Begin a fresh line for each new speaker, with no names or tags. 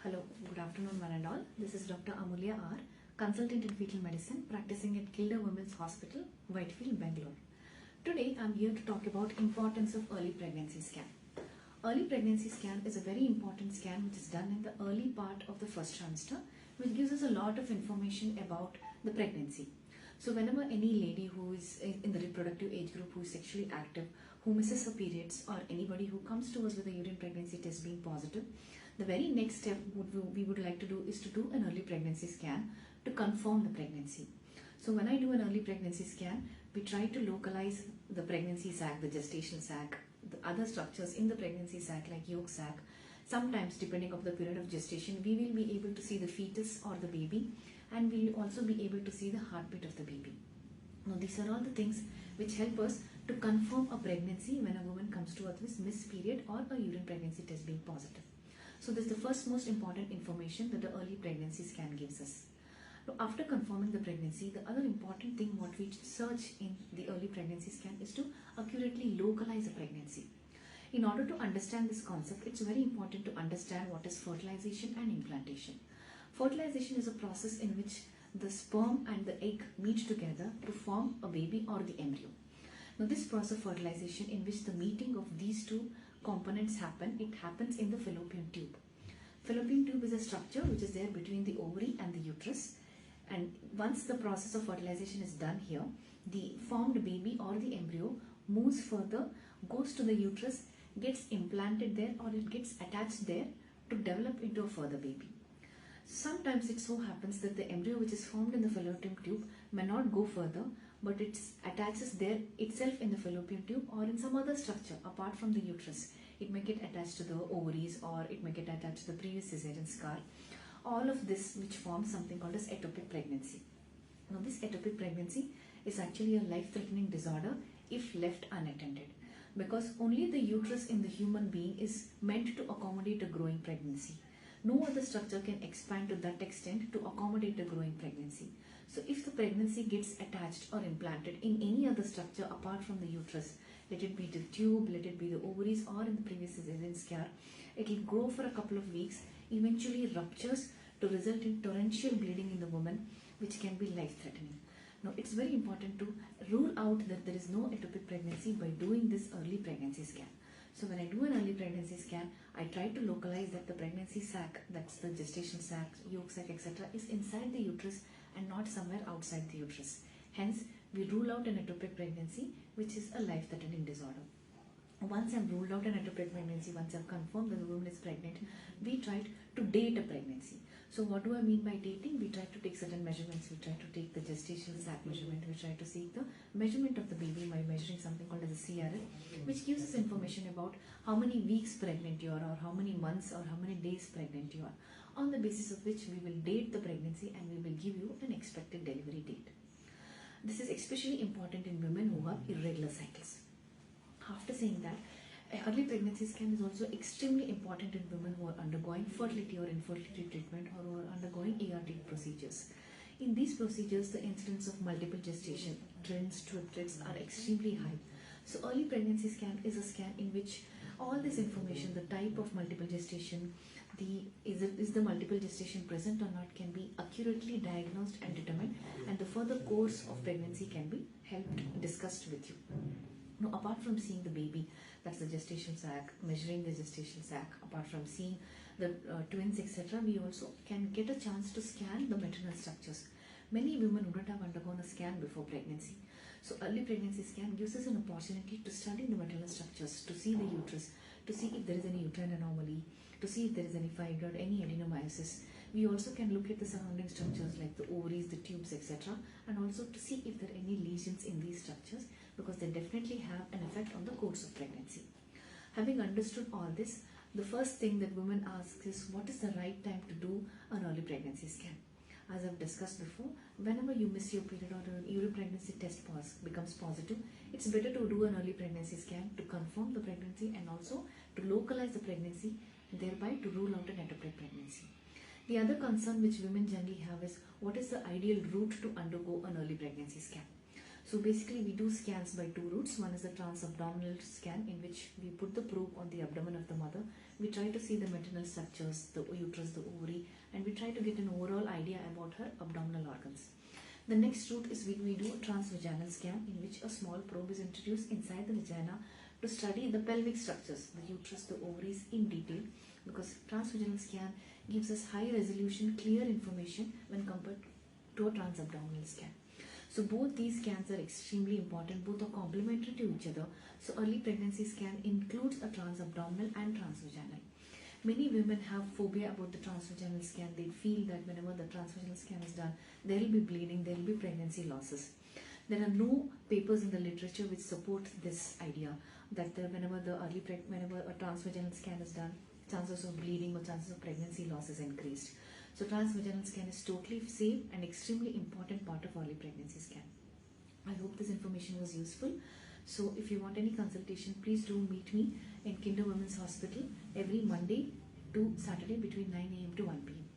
Hello, good afternoon, one and all. This is Dr. Amulya R, consultant in fetal medicine, practicing at Gilder Women's Hospital, Whitefield, Bangalore. Today, I'm here to talk about importance of early pregnancy scan. Early pregnancy scan is a very important scan which is done in the early part of the first trimester, which gives us a lot of information about the pregnancy. So whenever any lady who is in the reproductive age group who is sexually active, who misses her periods, or anybody who comes to us with a urine pregnancy test being positive, the very next step we would like to do is to do an early pregnancy scan to confirm the pregnancy. So when I do an early pregnancy scan, we try to localize the pregnancy sac, the gestational sac, the other structures in the pregnancy sac like yolk sac. Sometimes, depending on the period of gestation, we will be able to see the fetus or the baby, and we will also be able to see the heartbeat of the baby. Now, these are all the things which help us to confirm a pregnancy when a woman comes to us with missed period or a urine pregnancy test being positive. So this is the first most important information that the early pregnancy scan gives us. Now, after confirming the pregnancy, the other important thing what we search in the early pregnancy scan is to accurately localize a pregnancy. In order to understand this concept, it's very important to understand what is fertilization and implantation. Fertilization is a process in which the sperm and the egg meet together to form a baby or the embryo. Now, this process of fertilization in which the meeting of these two components it happens in the fallopian tube. Fallopian tube is a structure which is there between the ovary and the uterus, and once the process of fertilization is done here, the formed baby or the embryo moves further, goes to the uterus, gets implanted there, or it gets attached there to develop into a further baby. Sometimes it so happens that the embryo which is formed in the fallopian tube may not go further, but it attaches there itself in the fallopian tube or in some other structure apart from the uterus. It may get attached to the ovaries, or it may get attached to the previous cesarean scar. All of this which forms something called as ectopic pregnancy. Now, this ectopic pregnancy is actually a life-threatening disorder if left unattended, because only the uterus in the human being is meant to accommodate a growing pregnancy. No other structure can expand to that extent to accommodate a growing pregnancy. So if the pregnancy gets attached or implanted in any other structure apart from the uterus, let it be the tube, let it be the ovaries, or in the previous cesarean scar, it will grow for a couple of weeks, eventually ruptures to result in torrential bleeding in the woman, which can be life-threatening. Now, it's very important to rule out that there is no ectopic pregnancy by doing this early pregnancy scan. So when I do an early pregnancy scan, I try to localize that the pregnancy sac, that's the gestation sac, yolk sac, etc., is inside the uterus and not somewhere outside the uterus. Hence, we rule out an ectopic pregnancy, which is a life-threatening disorder. Once I've ruled out an ectopic pregnancy, once I've confirmed that the woman is pregnant, we try to date a pregnancy. So what do I mean by dating? We try to take certain measurements. We try to take the gestational sac measurement. We try to seek the measurement of the baby by measuring something called as a CRL, which gives us information about how many weeks pregnant you are, or how many months or how many days pregnant you are, on the basis of which we will date the pregnancy and we will give you an expected delivery date. This is especially important in women who have irregular cycles. After saying that, early pregnancy scan is also extremely important in women who are undergoing fertility or infertility treatment, or who are undergoing ART procedures. In these procedures, the incidence of multiple gestation, twins, triplets are extremely high. So early pregnancy scan is a scan in which all this information, the type of multiple gestation, is the multiple gestation present or not, can be accurately diagnosed and determined, and the further course of pregnancy can be discussed with you. Now, apart from seeing the baby, that's the gestation sac, measuring the gestation sac, apart from seeing the twins, etc., we also can get a chance to scan the maternal structures. Many women wouldn't have undergone a scan before pregnancy. So early pregnancy scan gives us an opportunity to study the maternal structures, to see the uterus, to see if there is any uterine anomaly, to see if there is any fibroid, any adenomyosis. We also can look at the surrounding structures like the ovaries, the tubes, etc., and also to see if there are any lesions in these structures, because they definitely have an effect on the course of pregnancy. Having understood all this, the first thing that women ask is, what is the right time to do an early pregnancy scan? As I've discussed before, whenever you miss your period or a urine pregnancy test becomes positive, it's better to do an early pregnancy scan to confirm the pregnancy and also to localize the pregnancy, thereby to rule out an ectopic pregnancy. The other concern which women generally have is, what is the ideal route to undergo an early pregnancy scan? So basically we do scans by two routes. One is the transabdominal scan, in which we put the probe on the abdomen of the mother. We try to see the maternal structures, the uterus, the ovary, and we try to get an overall idea about her abdominal organs. The next route is we do a transvaginal scan, in which a small probe is introduced inside the vagina to study the pelvic structures, the uterus, the ovaries in detail, because transvaginal scan gives us high resolution, clear information when compared to a transabdominal scan. So both these scans are extremely important, both are complementary to each other. So early pregnancy scan includes a transabdominal and transvaginal. Many women have phobia about the transvaginal scan. They feel that whenever the transvaginal scan is done, there will be bleeding, there will be pregnancy losses. There are no papers in the literature which support this idea that whenever a transvaginal scan is done, chances of bleeding or chances of pregnancy loss is increased. So transvaginal scan is totally safe and extremely important part of early pregnancy scan. I hope this information was useful. So if you want any consultation, please do meet me in Kinder Women's Hospital every Monday to Saturday between 9 a.m. to 1 p.m.